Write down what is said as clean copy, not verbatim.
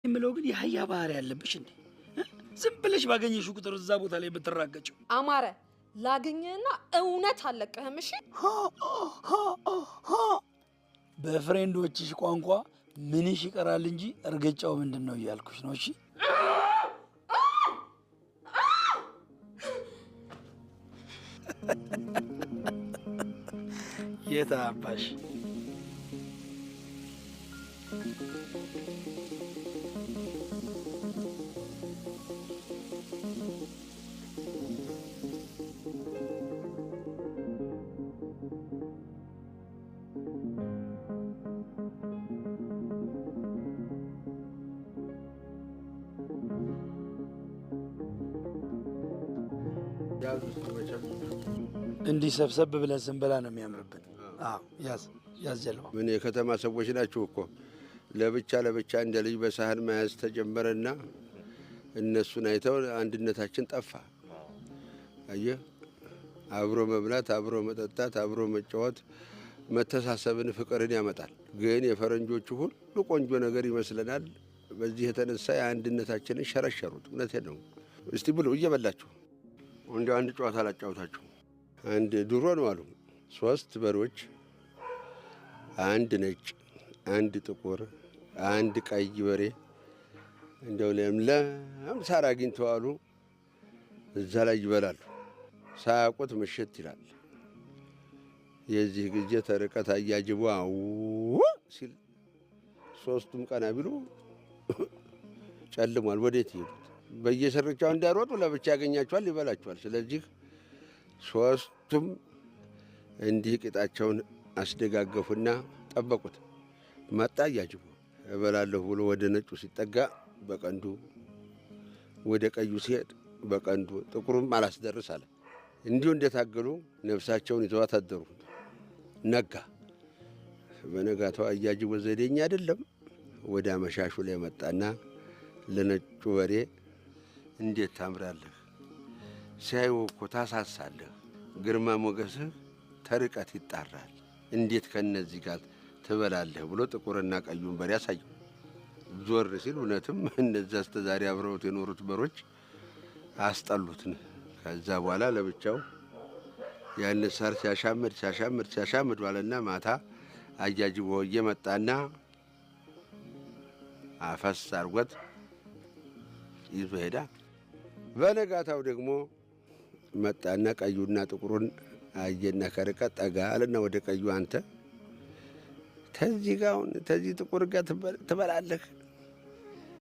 የምለው ግን የአህያ ባህሪ ያለብሽ እንዴ? ዝም ብለሽ ባገኘሽው ቁጥር እዛ ቦታ ላይ ብትራገጭው። አማረ ላገኘህና እውነት አለቀህም። እሺ በፍሬንዶችሽ ቋንቋ ምንሽ ይቀራል እንጂ እርግጫው ምንድነው እያልኩሽ ነው። እሺ የታባሽ እንዲህ ሰብሰብ ብለን ስንበላ ነው የሚያምርብን። አዎ ያዝ ያዝ ጀልባ። ምን የከተማ ሰዎች ናችሁ እኮ። ለብቻ ለብቻ እንደ ልጅ በሳህን መያዝ ተጀመረና እነሱን አይተው አንድነታችን ጠፋ። አየህ፣ አብሮ መብላት፣ አብሮ መጠጣት፣ አብሮ መጫወት መተሳሰብን፣ ፍቅርን ያመጣል። ግን የፈረንጆቹ ሁሉ ቆንጆ ነገር ይመስለናል። በዚህ የተነሳ የአንድነታችንን ሸረሸሩት። እውነቴን ነው። እስቲ ብሉ እየበላችሁ። እንዲያው አንድ ጨዋታ ላጫውታችሁ። አንድ ድሮ ነው አሉ 3 በሮች፣ አንድ ነጭ፣ አንድ ጥቁር፣ አንድ ቀይ በሬ እንደው ለምለም ሳር አግኝተው አሉ እዛ ላይ ይበላሉ። ሳያውቁት ምሽት ይላል። የዚህ ጊዜ ተርቀት አያጅቡ አው ሲል 3ቱም ቀና ቢሉ ጨልሟል። ወዴት ይሄዱት? በየስርቻው እንዳይሮጡ ለብቻ ያገኛቸዋል፣ ይበላቸዋል። ስለዚህ 3ቱም እንዲህ ቂጣቸውን አስደጋገፉና ጠበቁት። መጣ አያጅቡ። እበላለሁ ብሎ ወደ ነጩ ሲጠጋ በቀንዱ፣ ወደ ቀዩ ሲሄድ በቀንዱ፣ ጥቁሩም አላስደርስ አለ። እንዲሁ እንደታገሉ ነፍሳቸውን ይዘዋት አደሩ። ነጋ። በነጋታው አያጅቡ ዘዴኛ አይደለም። ወደ አመሻሹ ላይ መጣና ለነጩ በሬ እንዴት ታምራለህ፣ ሲያዩ እኮ ታሳሳለህ፣ ግርማ ሞገስህ ተርቀት ይጣራል፣ እንዴት ከነዚህ ጋር ትበላለህ ብሎ ጥቁርና ቀዩን በሬ ያሳየው። ዞር ሲል እውነትም እነዚያ እስከ ዛሬ አብረውት የኖሩት በሮች አስጠሉት። ከዛ በኋላ ለብቻው ያን ሳር ሲያሻምድ ዋለና ማታ አያጅቦ እየመጣና አፈስ አርጎት ይዞ ሄዳ። በነጋታው ደግሞ መጣና ቀዩና ጥቁሩን አየና ከርቀት ጠጋ አለና ወደ ቀዩ አንተ ተዚህ ጋር ተዚህ ጥቁር ጋር ትበላለህ